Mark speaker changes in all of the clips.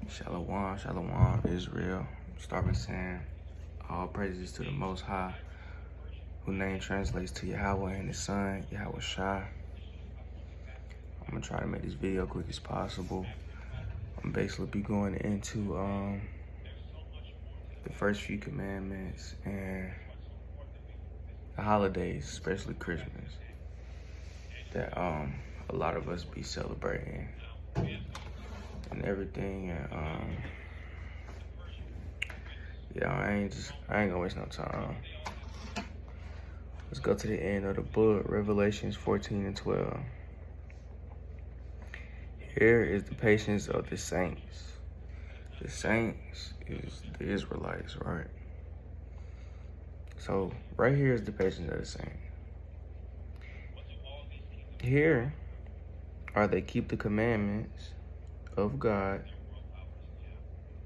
Speaker 1: Shalom, shalom, Israel. Start by saying, all praises to the Most High, whose name translates to Yahweh and His Son, Yahweh Shai. I'm gonna try to make this video quick as possible. I'm basically be going into the first few commandments and the holidays, especially Christmas, that a lot of us be celebrating and everything. And yeah, I ain't gonna waste no time. Let's go to the end of the book, Revelations 14 and 12. Here is the patience of the saints. The saints is the Israelites, right? So right here is the patience of the saints. Here are they keep the commandments of God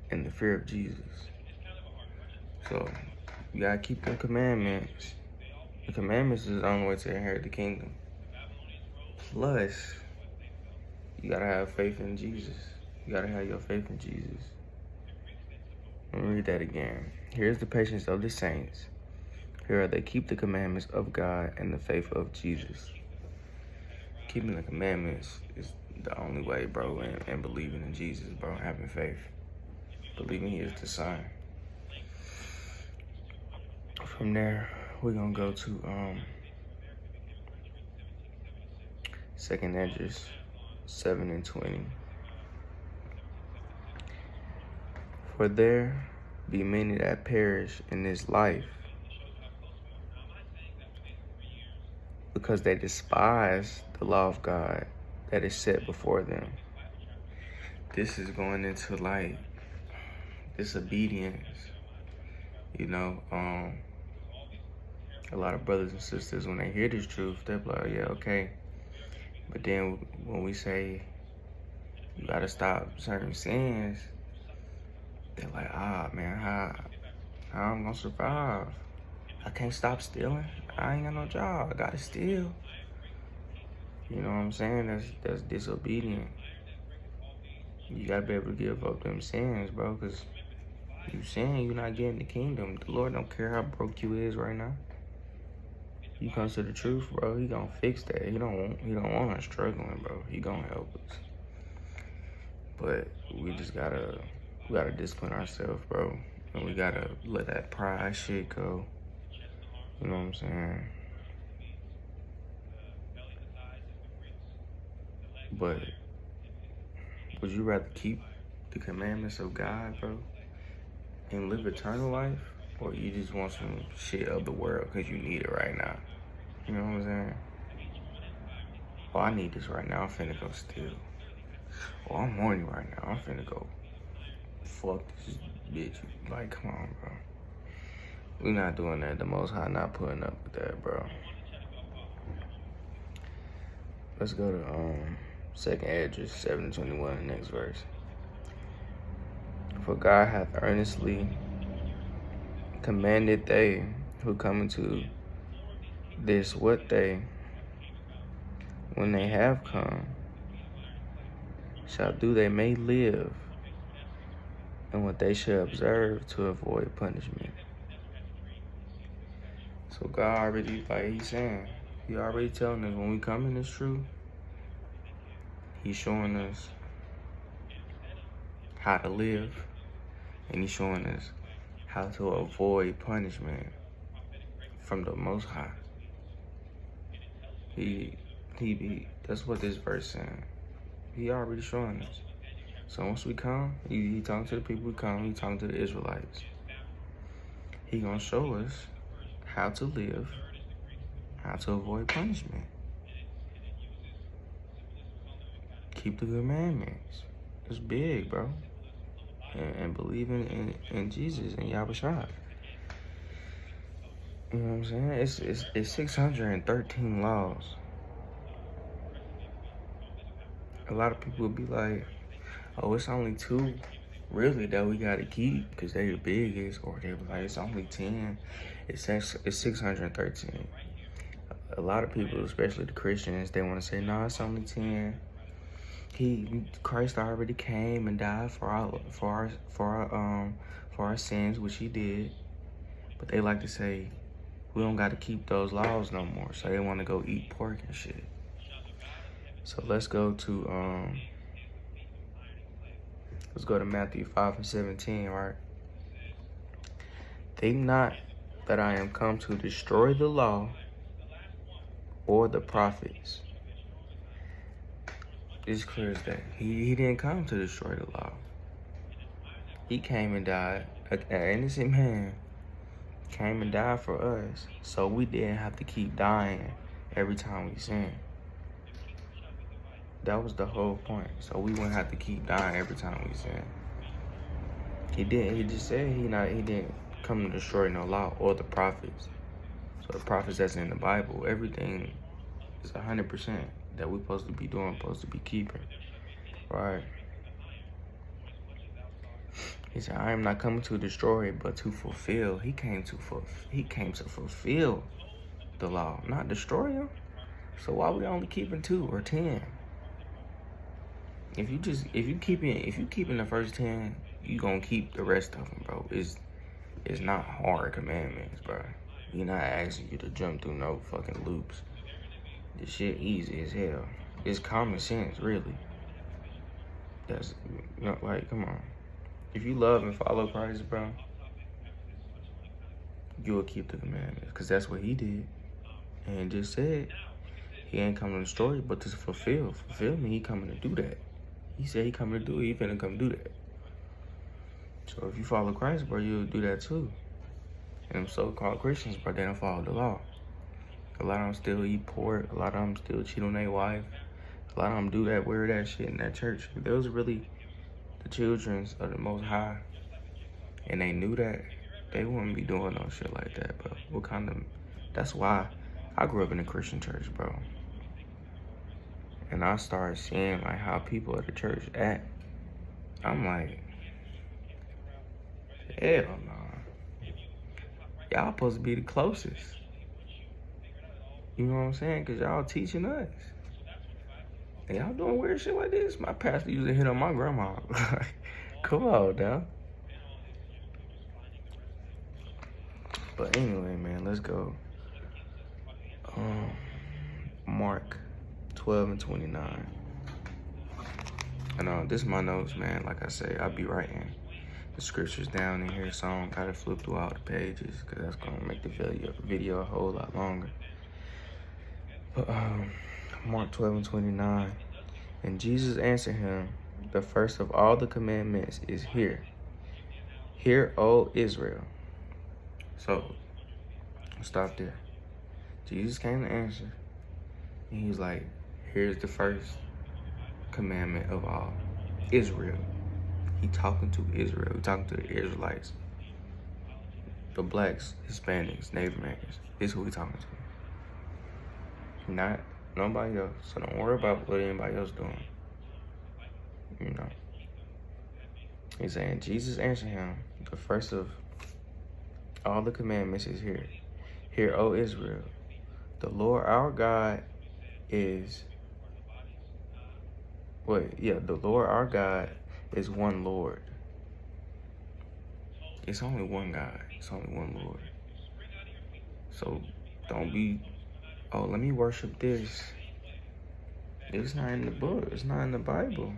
Speaker 1: and the fear of Jesus. So you gotta keep the commandments. The commandments is the only way to inherit the kingdom. Plus, you gotta have faith in Jesus. You gotta have your faith in Jesus. Let me read that again. Here's the patience of the saints. Here are they keep the commandments of God and the faith of Jesus. Keeping the commandments is the only way, bro, and believing in Jesus, bro, having faith. Believing He is the Son. From there, we're gonna go to 2nd Esdras 7 and 20. For there be many that perish in this life, because they despise the law of God that is set before them. This is going into like disobedience. You know, a lot of brothers and sisters, when they hear this truth, they're like, yeah, okay. But then when we say you gotta stop certain sins, they're like, man, how I'm gonna survive? I can't stop stealing. I ain't got no job. I gotta steal. You know what I'm saying? That's disobedient. You gotta be able to give up them sins, bro, because you sin, you're not getting the kingdom. The Lord don't care how broke you is right now. You come to the truth, bro, He gonna fix that. He don't want us struggling, bro. He gonna help us. But we just gotta discipline ourselves, bro. And we gotta let that pride shit go. You know what I'm saying? But would you rather keep the commandments of God, bro, and live eternal life? Or you just want some shit of the world because you need it right now? You know what I'm saying? Oh, I need this right now. I'm finna go steal. Oh, I'm horny right now. I'm finna go fuck this bitch. Like, come on, bro. We not doing that. The Most High not putting up with that, bro. Let's go to 2nd Esdras 7:21, the next verse. For God hath earnestly commanded they who come into this what they, when they have come, shall do they may live, and what they shall observe to avoid punishment. So God already, like He's saying, He already telling us when we come in this truth, He's showing us how to live, and He's showing us how to avoid punishment from the Most High. That's what this verse saying. He already showing us. So once we come, he talking to the people we come, he talking to the Israelites. He gonna show us how to live, how to avoid punishment. Keep the commandments. It's big, bro. And believe in Jesus and Yahweh Shai. You know what I'm saying? It's 613 laws. A lot of people would be like, oh, it's only 2 really that we gotta keep because they the biggest, or they were like, it's only 10. It's 613. A lot of people, especially the Christians, they want to say, no, it's only 10. Christ already came and died for our sins, which he did. But they like to say we don't got to keep those laws no more, so they want to go eat pork and shit. So let's go to Matthew 5:17, right? Think not that I am come to destroy the law or the prophets. It's clear as day. He didn't come to destroy the law. He came and died. An innocent man came and died for us, so we didn't have to keep dying every time we sin. That was the whole point. So we wouldn't have to keep dying every time we sin. He didn't. He just said he didn't come to destroy no law or the prophets. So the prophets that's in the Bible, everything is 100% that we're supposed to be doing, supposed to be keeping, right? He said, I am not coming to destroy, but to fulfill. He came to fulfill the law, not destroy them. So why we only keeping 2 or 10? If you keeping the first 10, you gonna keep the rest of them, bro. It's not hard commandments, bro. We're not asking you to jump through no fucking loops. This shit easy as hell. It's common sense, really. That's not like, come on. If you love and follow Christ, bro, you will keep the commandments, because that's what he did. And just said he ain't coming to destroy, but to fulfill. Fulfill me, he coming to do that. He said he coming to do it, he finna come do that. So if you follow Christ, bro, you'll do that too. And them so-called Christians, bro, they don't follow the law. A lot of them still eat pork. A lot of them still cheat on their wife. A lot of them do that, wear that shit in that church. If those really the children of the Most High, and they knew that, they wouldn't be doing no shit like that, bro. That's why I grew up in a Christian church, bro. And I started seeing like how people at the church act. I'm like, hell no. Y'all supposed to be the closest. You know what I'm saying? Because y'all teaching us. And y'all doing weird shit like this. My pastor used to hit on my grandma. Come on, now. But anyway, man, let's go. Mark 12:29. And this is my notes, man. Like I say, I'll be writing the scriptures down in here, so I don't gotta flip through all the pages, because that's gonna make the video a whole lot longer. But Mark 12:29. And Jesus answered him, the first of all the commandments is here. Hear, O Israel. So, stop there. Jesus came to answer. And he's like, here's the first commandment of all. Israel. He talking to Israel. He talking to the Israelites. The blacks, Hispanics, Native Americans. This is who he talking to. Not nobody else. So don't worry about what anybody else doing. You know. He's saying, Jesus answered him, the first of all the commandments is here. Hear, O Israel, the Lord our God is, the Lord our God is one Lord. It's only one God. It's only one Lord. So don't be, oh, let me worship this. It's not in the book. It's not in the Bible.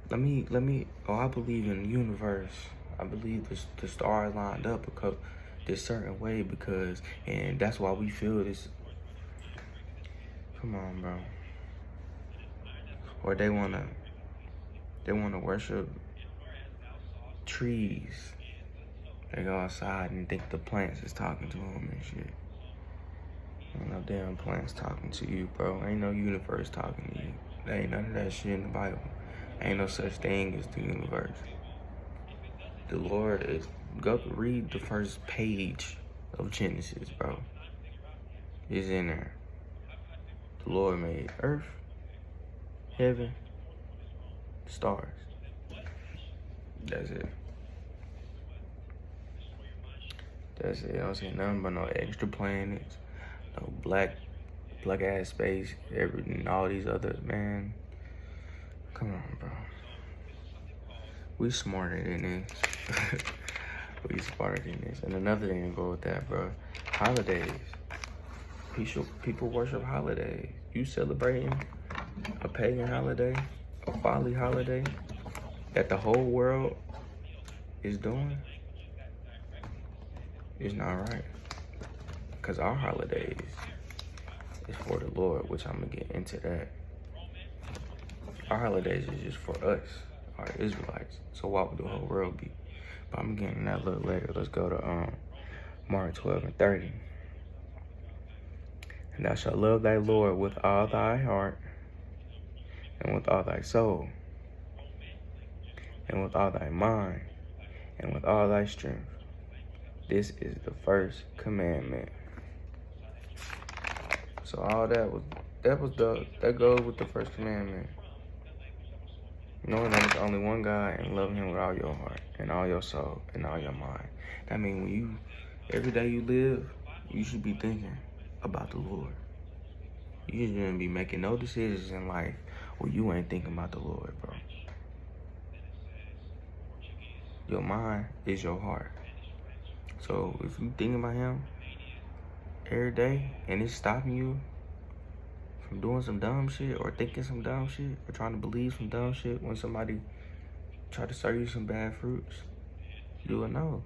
Speaker 1: Let me, I believe in the universe. I believe the stars lined up because this certain way, and that's why we feel this. Come on, bro. Or they wanna worship trees. They go outside and think the plants is talking to them and shit. Ain't no damn plants talking to you, bro. Ain't no universe talking to you. There ain't none of that shit in the Bible. Ain't no such thing as the universe. The Lord is, go read the first page of Genesis, bro. It's in there. The Lord made earth, heaven, stars. That's it. That's it. I don't see nothing but no extra planets, no black Plug ass space, and all these other, man. Come on, bro. We smarter than this. We smarter than this. And another thing to go with that, bro. Holidays. People worship holidays. You celebrating a pagan holiday, a Folly holiday that the whole world is doing, is not right. Because our holidays is for the Lord, which I'm going to get into that. Our holidays is just for us, our Israelites. So why would the whole world be? But I'm getting that a little later. Let's go to Mark 12 and 30. And thou shalt love thy Lord with all thy heart, and with all thy soul, and with all thy mind, and with all thy strength. This is the first commandment. So all that goes with the first commandment. Knowing that there's only one God and loving him with all your heart and all your soul and all your mind. That means when every day you live, you should be thinking about the Lord. You shouldn't be making no decisions in life where you ain't thinking about the Lord, bro. Your mind is your heart. So if you thinking about him every day and it's stopping you from doing some dumb shit or thinking some dumb shit or trying to believe some dumb shit when somebody try to serve you some bad fruits, you will know.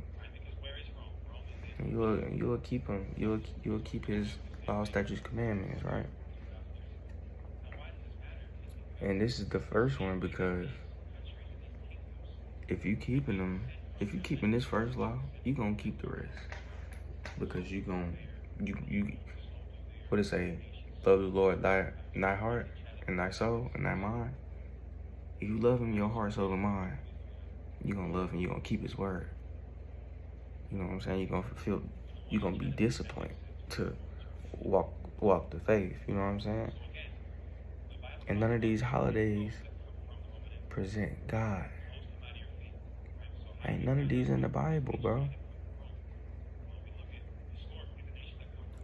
Speaker 1: And you will keep him. You will keep his law, statutes, commandments, right? And this is the first one because if you keeping this first law, you gonna keep the rest. Because you what it say? Love the Lord thy heart and thy soul and thy mind. If you love him, your heart, soul, and mind, you're gonna love him, you're gonna keep his word. You know what I'm saying? You're gonna be disciplined to walk the faith, you know what I'm saying? And none of these holidays present God. Ain't none of these in the Bible, bro.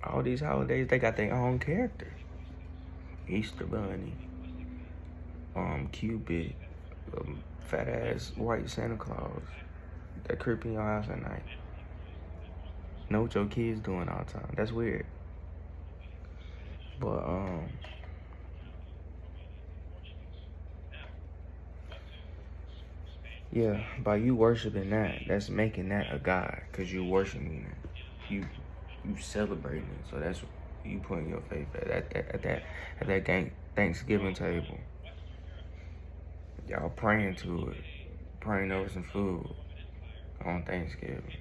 Speaker 1: All these holidays, they got their own character. Easter Bunny, Cupid, fat ass white Santa Claus that creep in your house at night. Know what your kids doing all the time. That's weird. But yeah, by you worshiping that, that's making that a god, cause you worshiping it. You celebrating it. So that's you putting your faith at that Thanksgiving table. Y'all praying to it, praying over some food on Thanksgiving.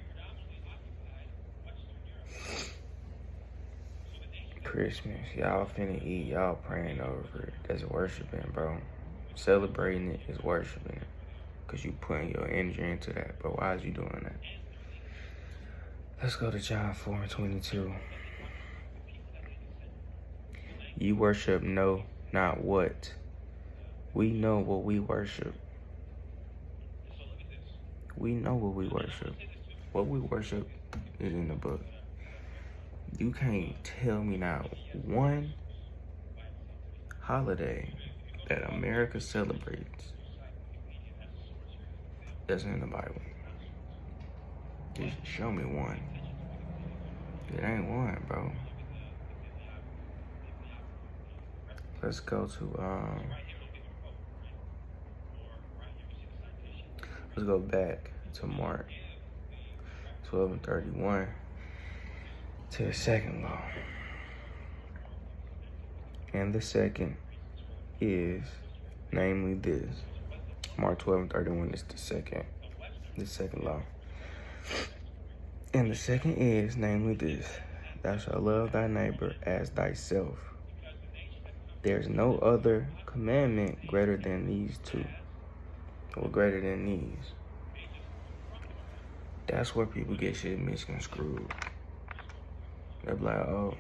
Speaker 1: Christmas, y'all finna eat, y'all praying over it. That's worshiping, bro. Celebrating it is worshiping it. Cause you putting your energy into that. But why is you doing that? Let's go to John 4:22. Ye worship know not what. We know what we worship. We know what we worship. What we worship is in the book. You can't tell me now one holiday that America celebrates that's in the Bible. Just show me one. It ain't one, bro. Let's go to let's go back to Mark 12 and 31 to the second law. And the second is namely this. Mark 12 and 31 is the second law. And the second is, namely this, thou shalt love thy neighbor as thyself. There's no other commandment greater than these two, or greater than these. That's where people get shit misconstrued. They're like, oh,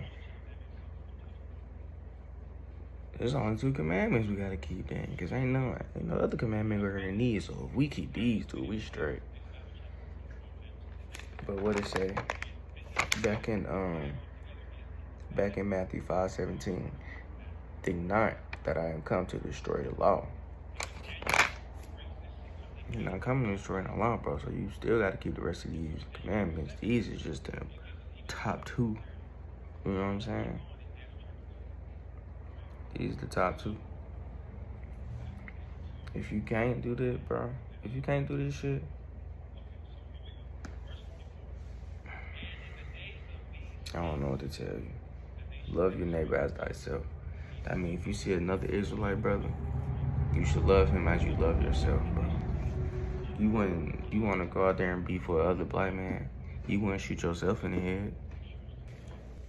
Speaker 1: there's only two commandments we gotta keep then, because ain't no other commandment greater than these, so if we keep these two, we straight. But what it say? Back in back in Matthew 5:17. Think not that I am come to destroy the law. You're not coming to destroy the law, bro. So you still got to keep the rest of these commandments. These is just the top two. You know what I'm saying? These are the top two. If you can't do this, bro, if you can't do this shit, I don't know what to tell you. Love your neighbor as thyself. I mean, if you see another Israelite brother, you should love him as you love yourself, bro. You want to go out there and beef with other black man, you wouldn't shoot yourself in the head.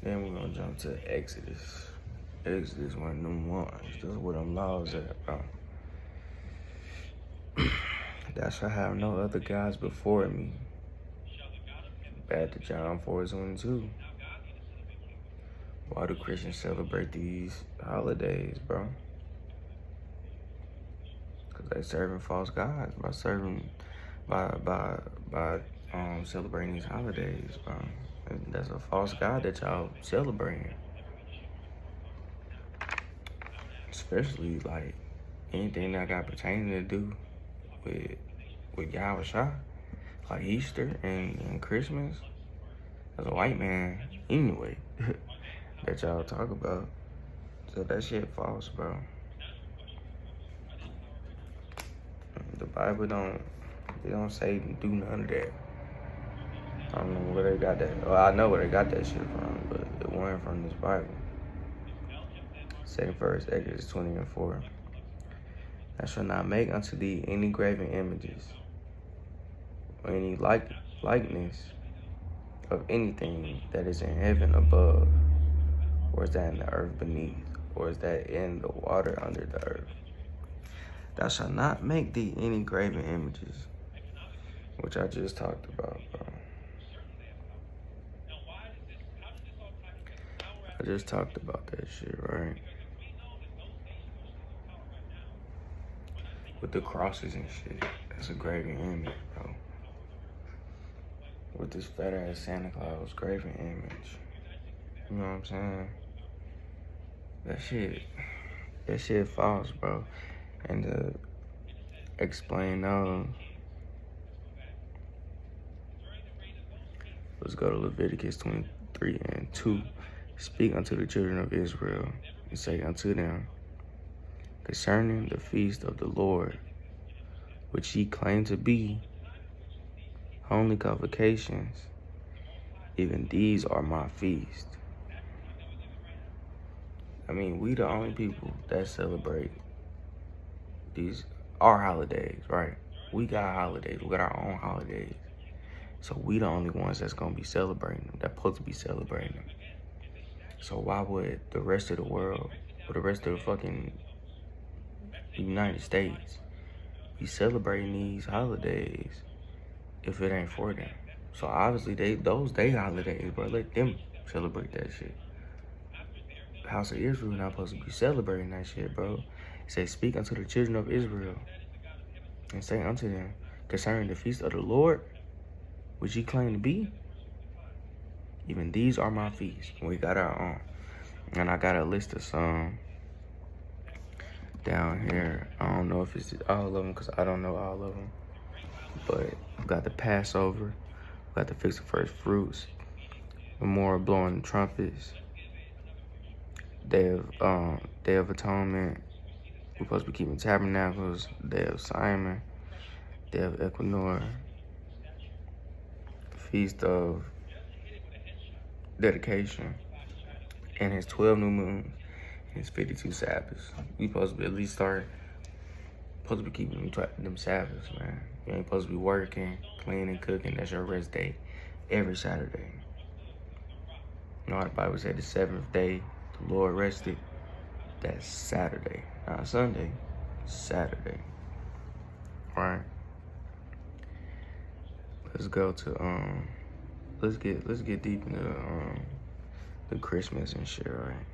Speaker 1: Then we're going to jump to Exodus. Exodus 1 of them ones. That's where them laws at, bro. Thou shalt have no other gods before me. Back to John 4:22. Why do Christians celebrate these holidays, bro? Because they serving false gods by celebrating these holidays, bro. And that's a false god that y'all celebrating. Especially like anything that got pertaining to do with Yahweh Shah, like Easter and Christmas. As a white man, anyway, that y'all talk about. So that shit false, bro. The Bible don't say do none of that. I don't know where they got that. Well, I know where they got that shit from, but it wasn't from this Bible. Second verse, Exodus 20:4. Thou shalt not make unto thee any graven images, or any likeness of anything that is in heaven above, or is that in the earth beneath, or is that in the water under the earth. Thou shalt not make thee any graven images, which I just talked about, bro. I just talked about that shit, right? With the crosses and shit. That's a graven image, bro. With this fat ass Santa Claus graven image. You know what I'm saying? That shit false, bro. And to explain let's go to Leviticus 23:2. Speak unto the children of Israel, and say unto them, concerning the feast of the Lord, which ye claim to be holy convocations, even these are my feast. I mean, we the only people that celebrate these, our holidays, right? We got holidays, we got our own holidays. So we the only ones that's gonna be celebrating them, that's supposed to be celebrating them. So why would the rest of the world, or the rest of the fucking United States, be celebrating these holidays if it ain't for them? So obviously they holidays, bro. Let them celebrate that shit. House of Israel not supposed to be celebrating that shit, bro. It says, speak unto the children of Israel, and say unto them, concerning the feast of the Lord, which ye claim to be, even these are my feasts. We got our own. And I got a list of some down here. I don't know if it's all of them, because I don't know all of them. But we got the Passover, we got the Feast of First Fruits, Memorial blowing the trumpets, Day of Atonement, we're supposed to be keeping tabernacles, Day of Simon, Day of Equinor, Feast of Dedication, and his 12 new moons, and his 52 Sabbaths. We supposed to be at least supposed to be keeping them Sabbaths, man. You ain't supposed to be working, cleaning, cooking. That's your rest day every Saturday. You know how the Bible said the seventh day the Lord rested? That's Saturday, not Sunday. Saturday. All right. Let's go to let's get deep into the Christmas and shit, right?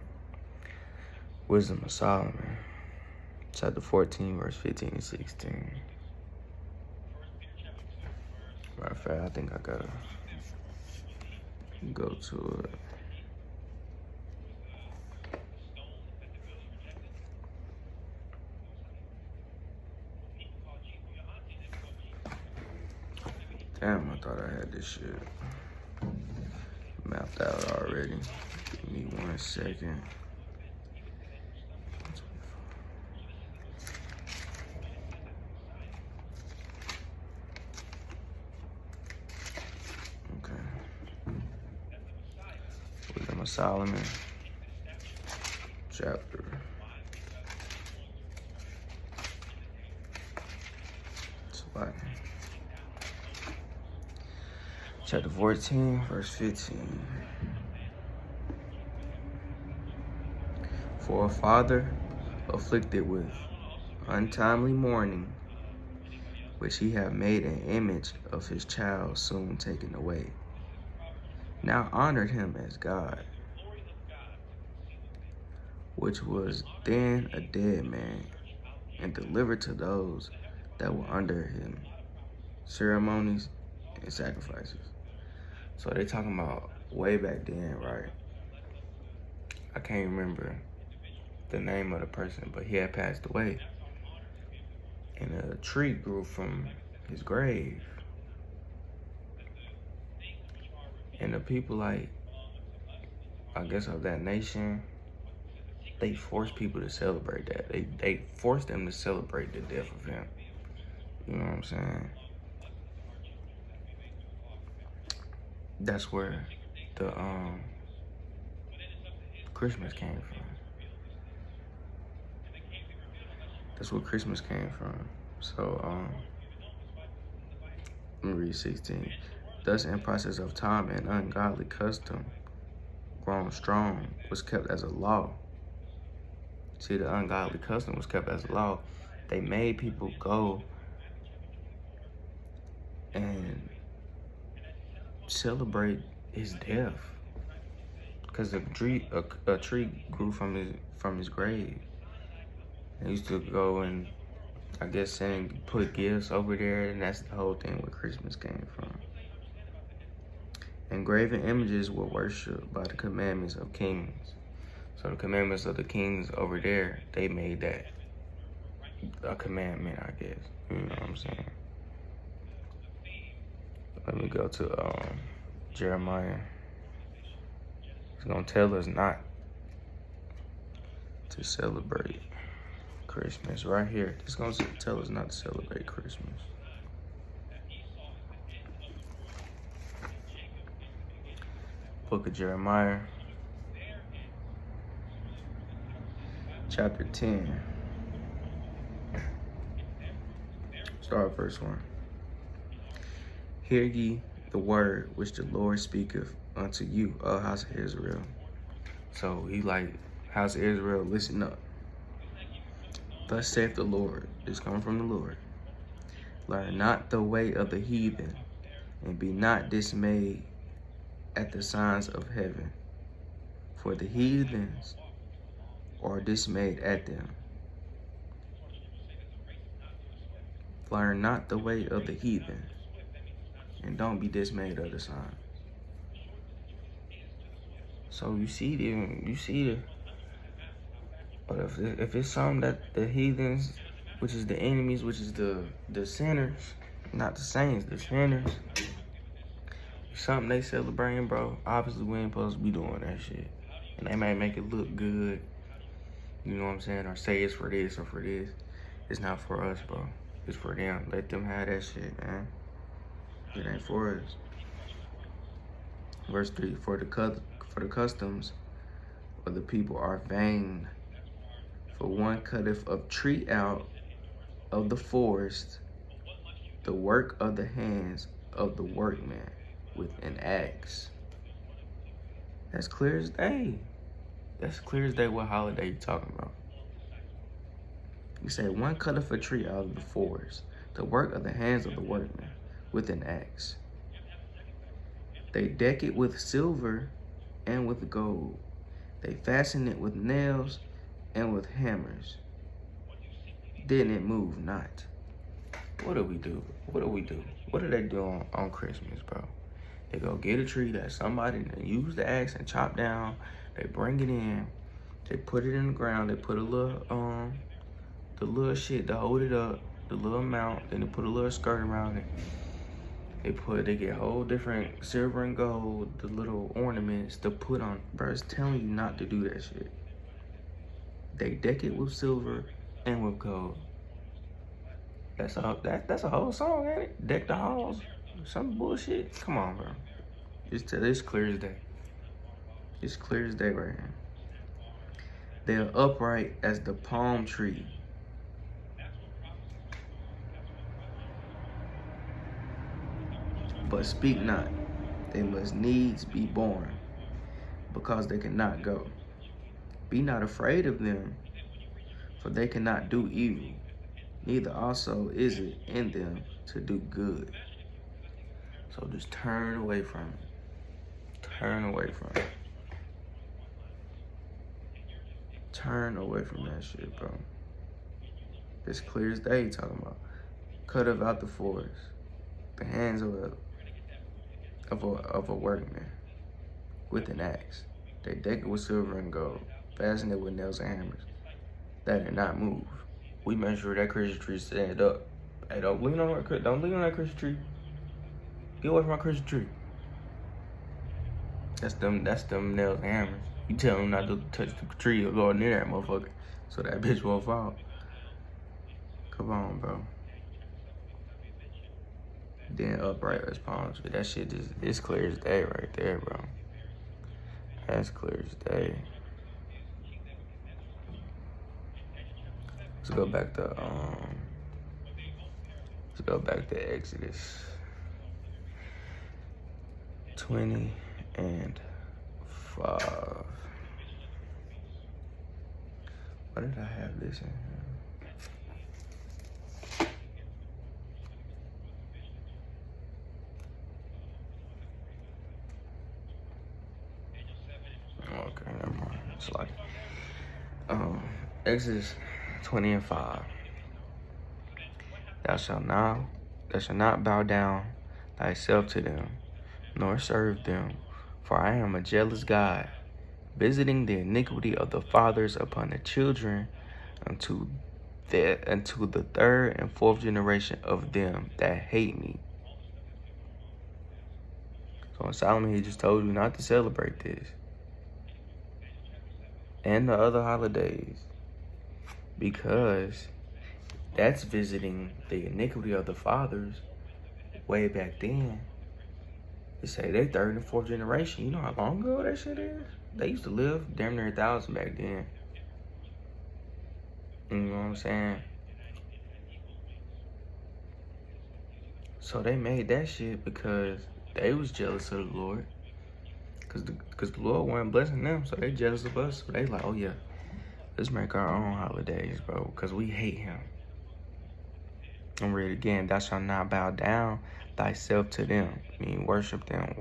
Speaker 1: Wisdom of Solomon, chapter 14, verse 15 and 16. Matter of fact, I think I gotta go to it. Damn, I thought I had this shit mapped out already. Give me 1 second. Okay. Wisdom of Solomon, chapter. Chapter 14, verse 15. For a father afflicted with untimely mourning, which he hath made an image of his child soon taken away, now honored him as God, which was then a dead man, and delivered to those that were under him ceremonies and sacrifices. So they talking about way back then, right? I can't remember the name of the person, but he had passed away. And a tree grew from his grave. And the people, like, I guess of that nation, they forced people to celebrate that. They forced them to celebrate the death of him. You know what I'm saying? That's where the Christmas came from. That's where Christmas came from. So let me read 16. Thus in process of time, an ungodly custom grown strong was kept as a law. See, the ungodly custom was kept as a law. They made people go and celebrate his death, because a tree grew from his grave. They used to go and, I guess, put gifts over there, and that's the whole thing where Christmas came from. Engraven images were worshipped by the commandments of kings. So the commandments of the kings over there, they made that a commandment, I guess. You know what I'm saying? Let me go to Jeremiah. He's gonna tell us not to celebrate Christmas right here. He's gonna tell us not to celebrate Christmas. Book of Jeremiah, chapter 10. Start verse 1. Hear ye the word which the Lord speaketh unto you, O house of Israel. So he like, house of Israel, listen up. Thus saith the Lord, this coming from the Lord. Learn not the way of the heathen, and be not dismayed at the signs of heaven. For the heathens are dismayed at them. Learn not the way of the heathen, and don't be dismayed of the sign. So you see the, but if it's something that the heathens, which is the enemies, which is the sinners, not the saints, the sinners, something they celebrating, bro, obviously we ain't supposed to be doing that shit. And they might make it look good, you know what I'm saying, or say it's for this or for this. It's not for us, bro. It's for them. Let them have that shit, man. It ain't for us. Verse 3, for the customs of the people are vain. For one cutteth a tree out of the forest, the work of the hands of the workman with an axe. That's clear as day. That's clear as day what holiday you talking about. You say, one cutteth a tree out of the forest, the work of the hands of the workman with an axe. They deck it with silver and with gold. They fasten it with nails and with hammers. Then it move not. What do we do? What do we do? What do they do on Christmas, bro? They go get a tree that somebody use the axe and chop down. They bring it in. They put it in the ground. They put a little the little shit to hold it up, the little mount. Then they put a little skirt around it. They get whole different silver and gold, the little ornaments to put on. Bro, it's telling you not to do that shit. They deck it with silver and with gold. That's a whole song, ain't it? Deck the halls. Some bullshit. Come on, bro. It's clear as day. It's clear as day right here. They are upright as the palm tree. But speak not. They must needs be born, because they cannot go. Be not afraid of them, for they cannot do evil. Neither also is it in them to do good. So just turn away from it. Turn away from it. Turn away from that shit, bro. It's clear as day talking about. Cut up out the forest, the hands of a workman with an axe. They deck it with silver and gold, fasten it with nails and hammers, that it not move. We make sure that Christmas tree stand up. Hey, don't lean on that Christmas tree. Get away from my Christmas tree. That's them nails and hammers. You tell them not to touch the tree or go near that motherfucker, so that bitch won't fall. Come on, bro. Then upright as palms. That shit just, it's clear as day right there, bro. That's clear as day. Let's go back to Exodus 20 and 5. Why did I have this in here? Okay, never mind. It's like Exodus 20 and 5. Thou shalt not bow down thyself to them, nor serve them, for I am a jealous God, visiting the iniquity of the fathers upon the children unto the third and fourth generation of them that hate me. So in Solomon, he just told you not to celebrate this and the other holidays, because that's visiting the iniquity of the fathers way back then. They say they third and fourth generation. You know how long ago that shit is? They used to live damn near 1,000 back then. You know what I'm saying? So they made that shit because they was jealous of the Lord. Because the Lord wasn't blessing them, so they jealous of us. So they like, oh yeah, let's make our own holidays, bro, because we hate him. I'm read it again. Thou shalt not bow down thyself to them. I mean, worship them,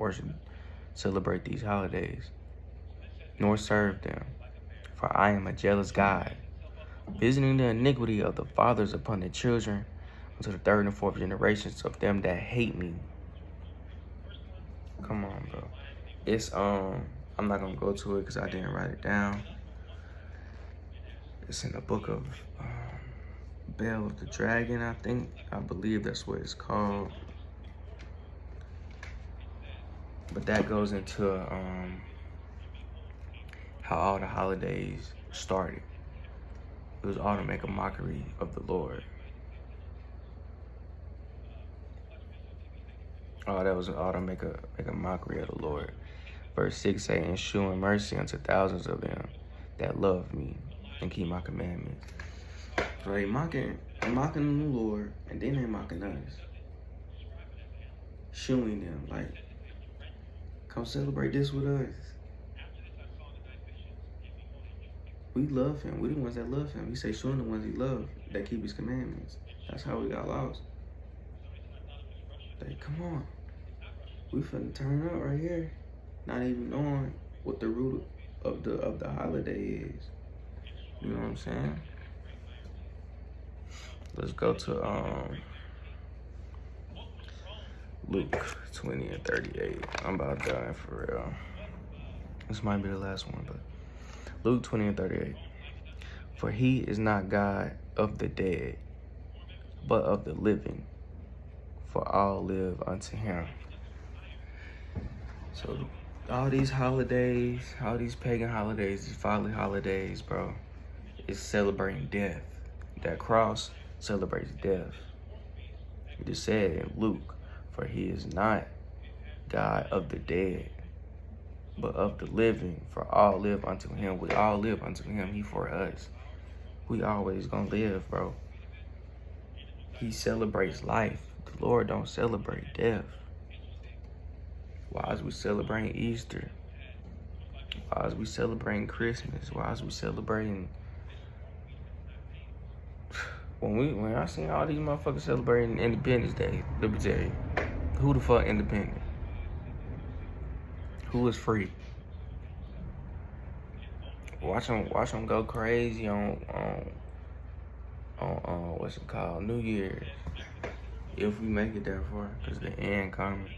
Speaker 1: celebrate these holidays, nor serve them. For I am a jealous God, visiting the iniquity of the fathers upon the children unto the third and fourth generations of them that hate me. Come on, bro. It's I'm not gonna go to it because I didn't write it down. It's in the book of Bell of the Dragon, I believe that's what it's called. But that goes into how all the holidays started. It was all to make a mockery of the Lord. Oh, that was all to make a mockery of the Lord. Verse 6 say, and shewing mercy unto thousands of them that love me and keep my commandments. So they mocking the Lord, and then they mocking us. Showing them, like, come celebrate this with us. We love him. We the ones that love him. He say, showing the ones he loves that keep his commandments. That's how we got lost. Like, come on. We finna turn up right here. Not even knowing what the root of the holiday is. You know what I'm saying? Let's go to Luke 20 and 38. I'm about done for real. This might be the last one, but Luke 20 and 38. For he is not God of the dead, but of the living. for all live unto him. So all these holidays, all these pagan holidays, these folly holidays, bro, is celebrating death. That cross celebrates death. It is said in Luke, for he is not God of the dead, but of the living, for all live unto him. We all live unto him, he for us. We always gonna live, bro. He celebrates life. The Lord don't celebrate death. Why is we celebrating Easter? Why is we celebrating Christmas? Why is we celebrating... When I seen all these motherfuckers celebrating Independence Day, let me tell you, who the fuck independent? Who is free? Watch them go crazy on what's it called, New Year's. If we make it that far, cause the end coming.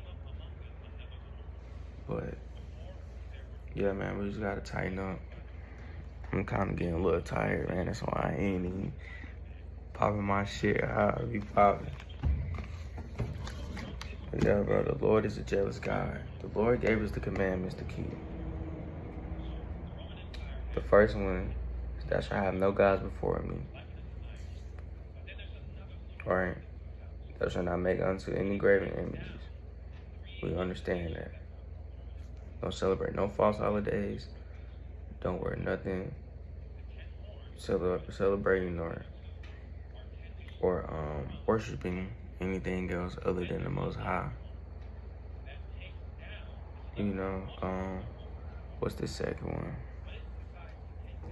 Speaker 1: But yeah, man, we just gotta tighten up. I'm kind of getting a little tired, man. That's why I ain't even popping my shit how I be popping. But yeah, bro, the Lord is a jealous God. The Lord gave us the commandments to keep. The first one is that shall have no gods before me. Right? Thou shalt not make unto any graven images. We understand that. Don't celebrate no false holidays. Don't wear nothing celebrating or worshiping anything else other than the Most High. You know, what's the second one?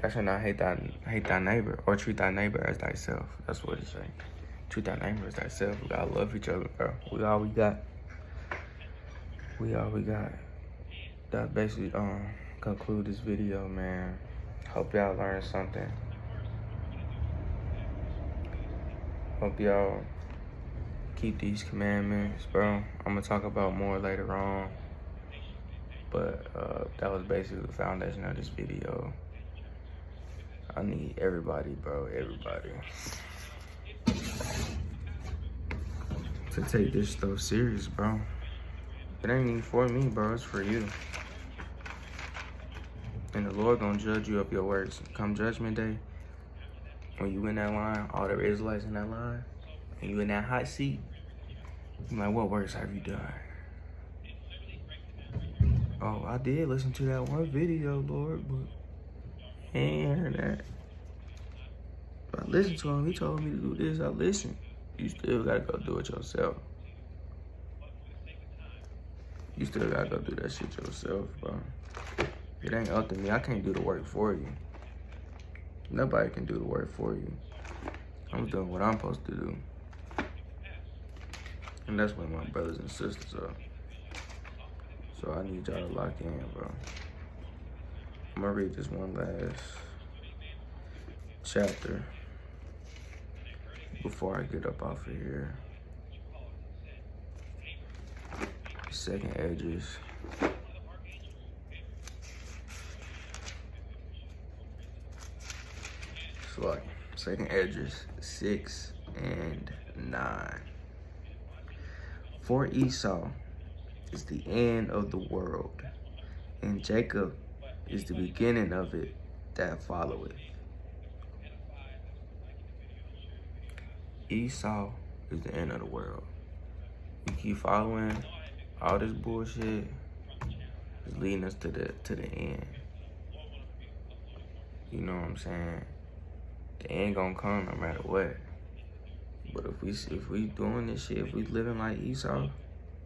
Speaker 1: Thou shalt not hate thy neighbor, or treat thy neighbor as thyself. That's what it say. Treat thy neighbor as thyself. We gotta love each other, bro. We all we got. We all we got. That basically conclude this video, man. Hope y'all learned something. Hope y'all keep these commandments, bro. I'm gonna talk about more later on. But that was basically the foundation of this video. I need everybody, bro, everybody, to take this stuff serious, bro. It ain't even for me, bro. It's for you. And the Lord gonna judge you up your works. Come judgment day, when you in that line, all the Israelites in that line, and you in that hot seat, you're like, what works have you done? Oh, I did listen to that one video, Lord, but I ain't heard that. But I listened to him. He told me to do this. I listened. You still gotta go do it yourself. You still gotta go do that shit yourself, bro. It ain't up to me. I can't do the work for you. Nobody can do the work for you. I'm doing what I'm supposed to do. And that's what my brothers and sisters are. So I need y'all to lock in, bro. I'm gonna read this one last chapter before I get up off of here. Second Edges. It's like Second Edges 6 and 9. For Esau is the end of the world, and Jacob is the beginning of it that followeth. Esau is the end of the world. You keep following all this bullshit, is leading us to the end. You know what I'm saying? The end gonna come no matter what. But if we doing this shit, if we living like Esau,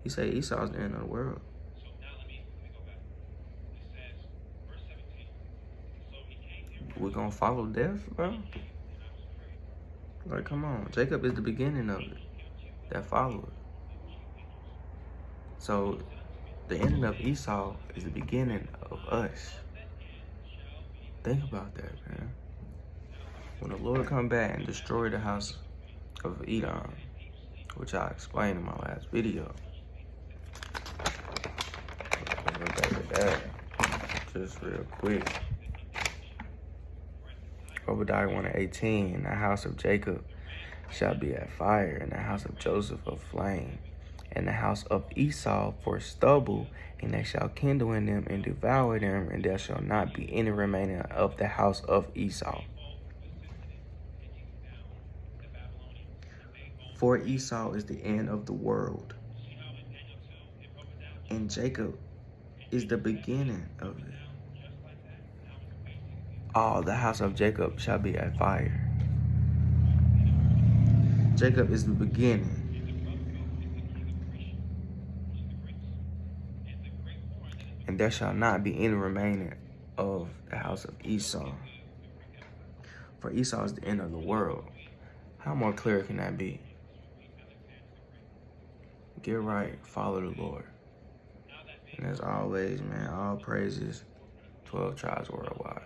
Speaker 1: he say Esau's the end of the world. We gonna follow death, bro? Like, come on. Jacob is the beginning of it. That followed. So, the ending of Esau is the beginning of us. Think about that, man. When the Lord come back and destroy the house of Edom, which I explained in my last video. Let's go back to that just real quick. Obadiah 1:18, the house of Jacob shall be at fire, and the house of Joseph a flame. and the house of Esau for stubble, and they shall kindle in them and devour them, and there shall not be any remaining of the house of Esau. For Esau is the end of the world, and Jacob is the beginning of it. All the house of Jacob shall be a fire. Jacob is the beginning. And there shall not be any remaining of the house of Esau. For Esau is the end of the world. How more clear can that be? Get right, follow the Lord. And as always, man, all praises, 12 tribes worldwide.